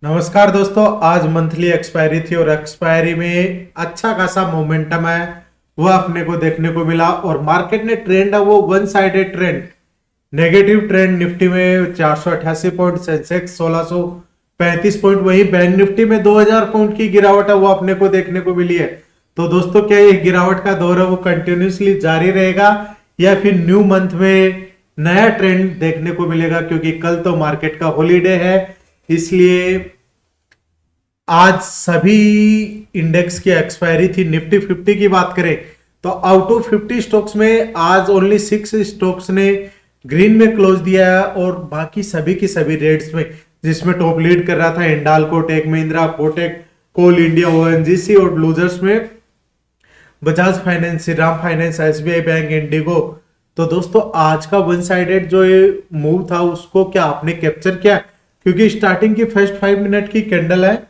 नमस्कार दोस्तों। आज मंथली एक्सपायरी थी और एक्सपायरी में अच्छा खासा मोमेंटम है वह अपने को देखने को मिला और मार्केट ने ट्रेंड है वो one sided trend, negative trend. Nifty में 488 पॉइंट, सेंसेक्स 1635 पॉइंट, वही बैंक निफ्टी में 2000 पॉइंट की गिरावट है वो अपने को देखने को मिली है। तो दोस्तों क्या ये गिरावट का दौर है वो कंटिन्यूसली जारी रहेगा या फिर न्यू मंथ में नया ट्रेंड देखने को मिलेगा? क्योंकि कल तो मार्केट का हॉलीडे है, इसलिए आज सभी इंडेक्स की एक्सपायरी थी। निफ्टी 50 की बात करें तो आउट ऑफ 50 स्टॉक्स में आज ओनली 6 स्टॉक्स ने ग्रीन में क्लोज दिया है और बाकी सभी की सभी रेड्स में, जिसमें टॉप लीड कर रहा था हिंडाल्को, टेक महिंद्रा, कोटेक, कोल इंडिया, ओएनजीसी और लूजर्स में Bajaj finance, Shriram finance, SBI bank, Indigo. तो दोस्तों आज का वन साइडेड जो ये मूव था उसको क्या आपने कैप्चर किया? क्योंकि स्टार्टिंग की फर्स्ट 5 मिनट की कैंडल है,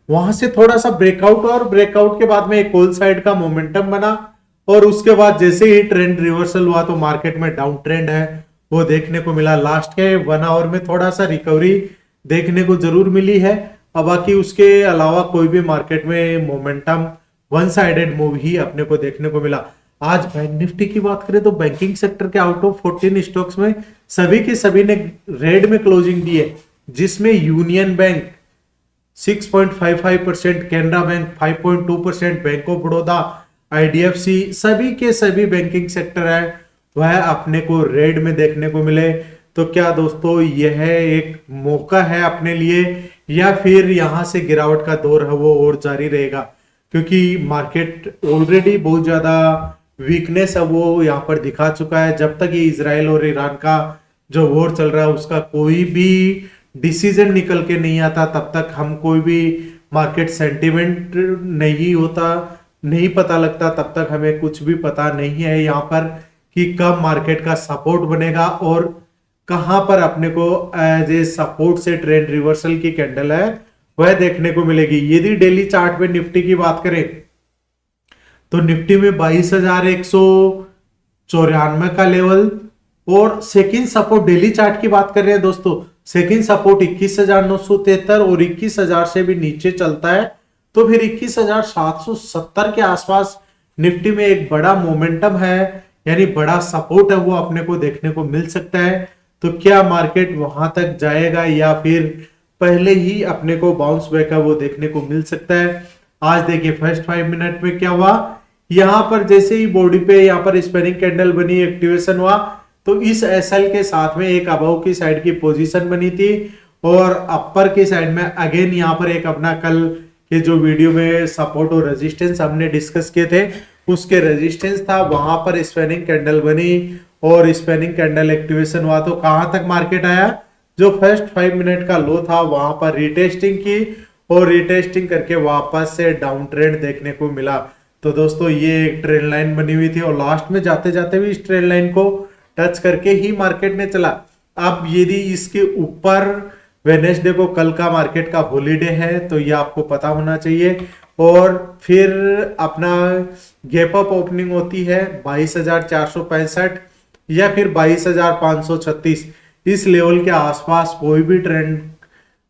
वहां से थोड़ा सा ब्रेकआउट और ब्रेकआउट के बाद में एक होल साइड का मोमेंटम बना और उसके बाद जैसे ही ट्रेंड रिवर्सल हुआ तो मार्केट में डाउन ट्रेंड है वो देखने को मिला। लास्ट के 1 आवर में थोड़ा सा रिकवरी देखने को जरूर मिली है, अब बाकी उसके अलावा कोई भी मार्केट में मोमेंटम वन साइडेड मूव ही अपने को देखने को मिला। आज बैंक निफ्टी की बात करें तो बैंकिंग सेक्टर के आउट ऑफ 14 स्टॉक्स में सभी के सभी ने रेड में क्लोजिंग दी है, जिसमें union bank 6.55%, Canara bank 5.2%, bank of Baroda, IDFC, सभी के सभी बैंकिंग सेक्टर है वह अपने को रेड में देखने को मिले। तो क्या दोस्तों यह एक मौका है अपने लिए या फिर यहां से गिरावट का दौर है वो और जारी रहेगा? क्योंकि मार्केट ऑलरेडी बहुत ज्यादा वीकनेस है वो यहाँ पर दिखा चुका है। जब तक ये इजराइल और ईरान का जो वॉर चल रहा है उसका कोई भी डिसीजन निकल के नहीं आता तब तक हम कोई भी मार्केट सेंटिमेंट नहीं होता, नहीं पता लगता, तब तक हमें कुछ भी पता नहीं है यहाँ पर कि कब मार्केट का सपोर्ट बनेगा और कहां पर अपने को एज ए सपोर्ट से ट्रेंड रिवर्सल की कैंडल है वह देखने को मिलेगी। यदि डेली चार्ट में निफ्टी की बात करें तो निफ्टी में 22,194 का लेवल और सेकंड सपोर्ट डेली चार्ट की बात कर रहे हैं दोस्तों, सेकंड सपोर्ट 21,973 और 21,000 से भी नीचे चलता है तो फिर 21,770 के आसपास निफ्टी में एक बड़ा मोमेंटम है, यानी बड़ा सपोर्ट है वो अपने को देखने को मिल सकता है। तो क्या मार्केट वहां तक जाएगा या फिर पहले ही अपने को बाउंस बैक है वो देखने को मिल सकता है? आज देखिए फर्स्ट 5 मिनट में क्या हुआ, यहां पर जैसे ही बॉडी पे यहां पर स्पिनिंग कैंडल बनी, एक्टिवेशन हुआ तो इस एसएल के साथ में एक अबव की साइड की पोजीशन बनी थी और अपर की साइड में अगेन यहां पर एक अपना कल के जो वीडियो में सपोर्ट और रेजिस्टेंस हमने डिस्कस किए थे उसके रेजिस्टेंस था, वहां पर स्पिनिंग कैंडल बनी और स्पिनिंग कैंडल एक्टिवेशन हुआ तो कहां तक मार्केट आया, जो फर्स्ट 5 मिनट का लो था वहां पर रिटेस्टिंग की और रिटेस्टिंग करके वापस से डाउन ट्रेंड देखने को मिला। तो दोस्तों ये एक ट्रेंड लाइन बनी हुई थी और लास्ट में जाते जाते भी इस ट्रेंड लाइन को टच करके ही मार्केट ने चला। अब यदि इसके ऊपर वेनेसडे को कल का मार्केट का हॉलीडे है तो ये आपको पता होना चाहिए और फिर अपना गैप अप ओपनिंग होती है 22,465 या फिर 22,536, इस लेवल के आसपास कोई भी ट्रेंड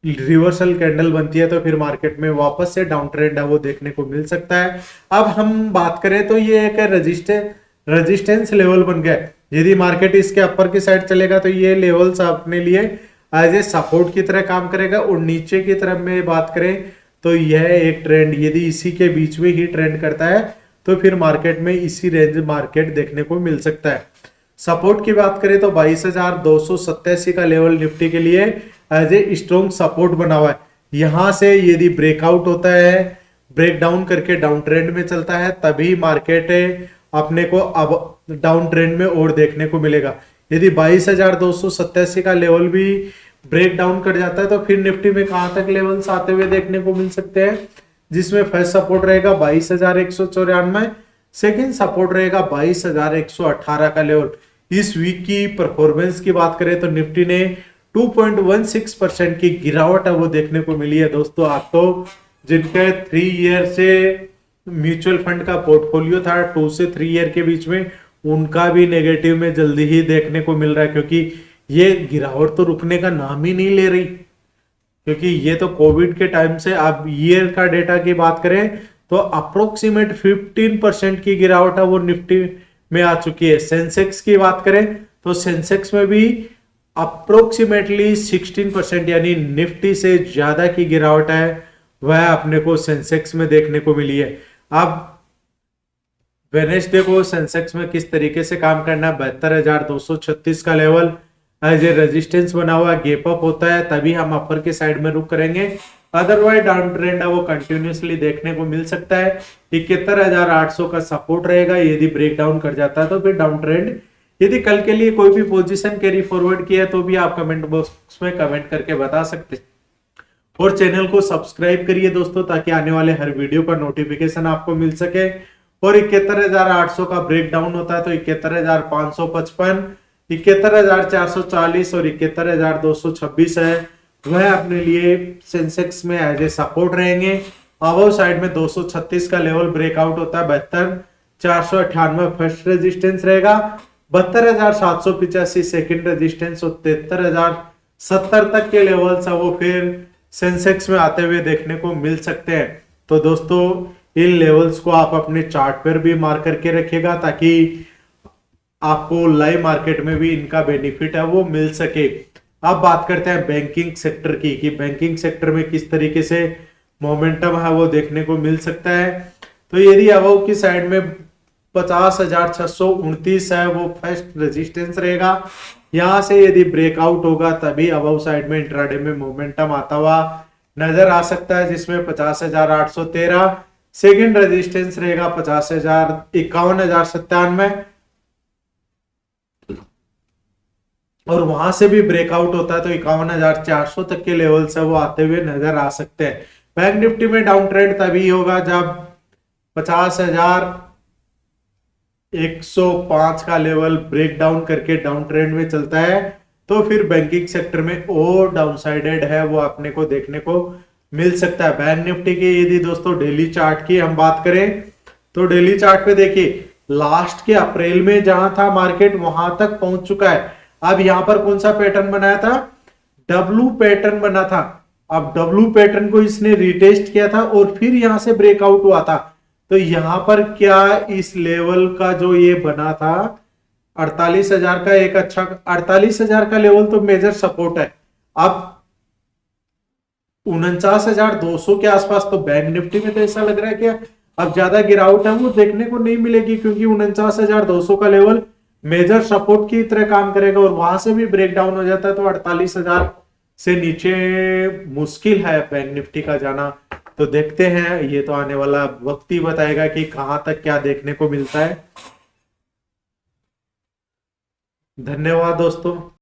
रिवर्सल कैंडल बनती है तो फिर मार्केट में वापस से डाउन ट्रेंड है वो देखने को मिल सकता है। अब हम बात करें तो ये एक रेजिस्टेंस लेवल बन गया, यदि मार्केट इसके अपर की साइड चलेगा तो ये लेवल्स अपने लिए एज ए सपोर्ट की तरह काम करेगा और नीचे की तरफ में बात करें तो यह एक ट्रेंड यदि इसी के बीच में ही ट्रेंड करता है तो फिर मार्केट में इसी रेंज मार्केट देखने को मिल सकता है। सपोर्ट की बात करें तो 22,287 का लेवल निफ्टी के लिए एज ए स्ट्रॉन्ग सपोर्ट बना हुआ है। यहां से यदि ब्रेकआउट होता है, ब्रेक डाउन करके डाउन ट्रेंड में चलता है तभी मार्केट अपने को अब डाउन ट्रेंड में और देखने को मिलेगा। यदि 22,287 का लेवल भी ब्रेक डाउन कर जाता है तो फिर निफ्टी में कहां तक लेवल्स आते हुए देखने को मिल सकते हैं, जिसमें फर्स्ट सपोर्ट रहेगा 22,194, सेकंड सपोर्ट रहेगा 22,118 का लेवल। इस वीक की परफॉर्मेंस की बात करें तो निफ्टी ने 2.16% की गिरावट है वो देखने को मिली है दोस्तों। आपको जिनके 3 ईयर से म्यूचुअल फंड का पोर्टफोलियो था 2 से 3 ईयर के बीच में, उनका भी नेगेटिव में जल्दी ही देखने को मिल रहा है क्योंकि ये गिरावट तो रुकने का नाम ही नहीं ले रही। क्योंकि ये तो कोविड के टाइम से, अब ईयर का डेटा की बात करें तो अप्रोक्सीमेट 15% की गिरावट है वो निफ्टी में आ चुकी है। सेंसेक्स की बात करें तो सेंसेक्स में भी अप्रोक्सीमेटली 16% यानी निफ्टी से ज्यादा की गिरावट है वह अपने को सेंसेक्स में देखने को मिली है। अब वेनेसडे को सेंसेक्स में किस तरीके से काम करना है, 72,236 का लेवल एज ए रेजिस्टेंस बना हुआ, गैप अप होता है तभी हम अपर के साइड में रुक करेंगे, अदरवाइज डाउन ट्रेंड है वो कंटिन्यूसली देखने को मिल सकता है। 71,800 का सपोर्ट रहेगा, यदि ब्रेक डाउन कर जाता है तो फिर डाउन ट्रेंड। यदि कल के लिए कोई भी पोजीशन कैरी फॉरवर्ड किया है तो भी आप कमेंट बॉक्स में कमेंट करके बता सकते हैं। और चैनल को सब्सक्राइब करिए दोस्तों ताकि आने वाले हर वीडियो का नोटिफिकेशन आपको मिल सके। और 71,800 का ब्रेक डाउन होता है तो 71,555, 71,440 और 71,226 है वह अपने लिए सेंसेक्स में एज ए सपोर्ट रहेंगे। अबव साइड में 236 का लेवल ब्रेकआउट होता है, 72,498 फर्स्ट रेजिस्टेंस रहेगा, 72,785 सेकंड रेजिस्टेंस और 73,070 तक के लेवल्स है वो फिर सेंसेक्स में आते हुए देखने को मिल सकते हैं। तो दोस्तों इन लेवल्स को आप अपने चार्ट पर भी मार्क करके रखिएगा ताकि आपको लाइव मार्केट में भी इनका बेनिफिट है वो मिल सके। अब बात करते हैं बैंकिंग सेक्टर की कि बैंकिंग सेक्टर में किस तरीके से मोमेंटम है वो देखने को मिल सकता है। तो यदि अबव की साइड में 50,629 है वो फर्स्ट रेजिस्टेंस रहेगा, यहां से यदि ब्रेकआउट होगा तभी अबव साइड में इंट्राडे में मोमेंटम आता हुआ नजर आ सकता है, जिसमें 50,813 सेकेंड रेजिस्टेंस रहेगा, 51,97 और वहां से भी ब्रेकआउट होता है तो 51,400 तक के लेवल से वो आते हुए नजर आ सकते हैं। बैंक निफ्टी में डाउन ट्रेंड तभी होगा जब 50,105 का लेवल ब्रेक डाउन करके डाउन ट्रेंड में चलता है तो फिर बैंकिंग सेक्टर में और डाउनसाइडेड है वो अपने को देखने को मिल सकता है। बैंक निफ्टी की यदि दोस्तों डेली चार्ट की हम बात करें तो डेली चार्ट पे देखिए लास्ट के अप्रैल में जहां था मार्केट वहां तक पहुंच चुका है। अब यहां पर कौन सा पैटर्न बनाया था, डब्लू पैटर्न बना था। अब डब्लू पैटर्न को इसने रिटेस्ट किया था और फिर यहां से ब्रेकआउट हुआ था। तो यहां पर क्या इस लेवल का जो ये बना था 48,000 का एक अच्छा 48,000 का लेवल तो मेजर सपोर्ट है। अब 49,200 के आसपास तो बैंक निफ्टी में तो ऐसा लग रहा है कि अब ज्यादा गिरावट है वो देखने को नहीं मिलेगी क्योंकि 49,200 का लेवल मेजर सपोर्ट की तरह काम करेगा और वहां से भी ब्रेक डाउन हो जाता है तो 48,000 से नीचे मुश्किल है बैंक निफ्टी का जाना। तो देखते हैं, ये तो आने वाला वक्त ही बताएगा कि कहां तक क्या देखने को मिलता है। धन्यवाद दोस्तों।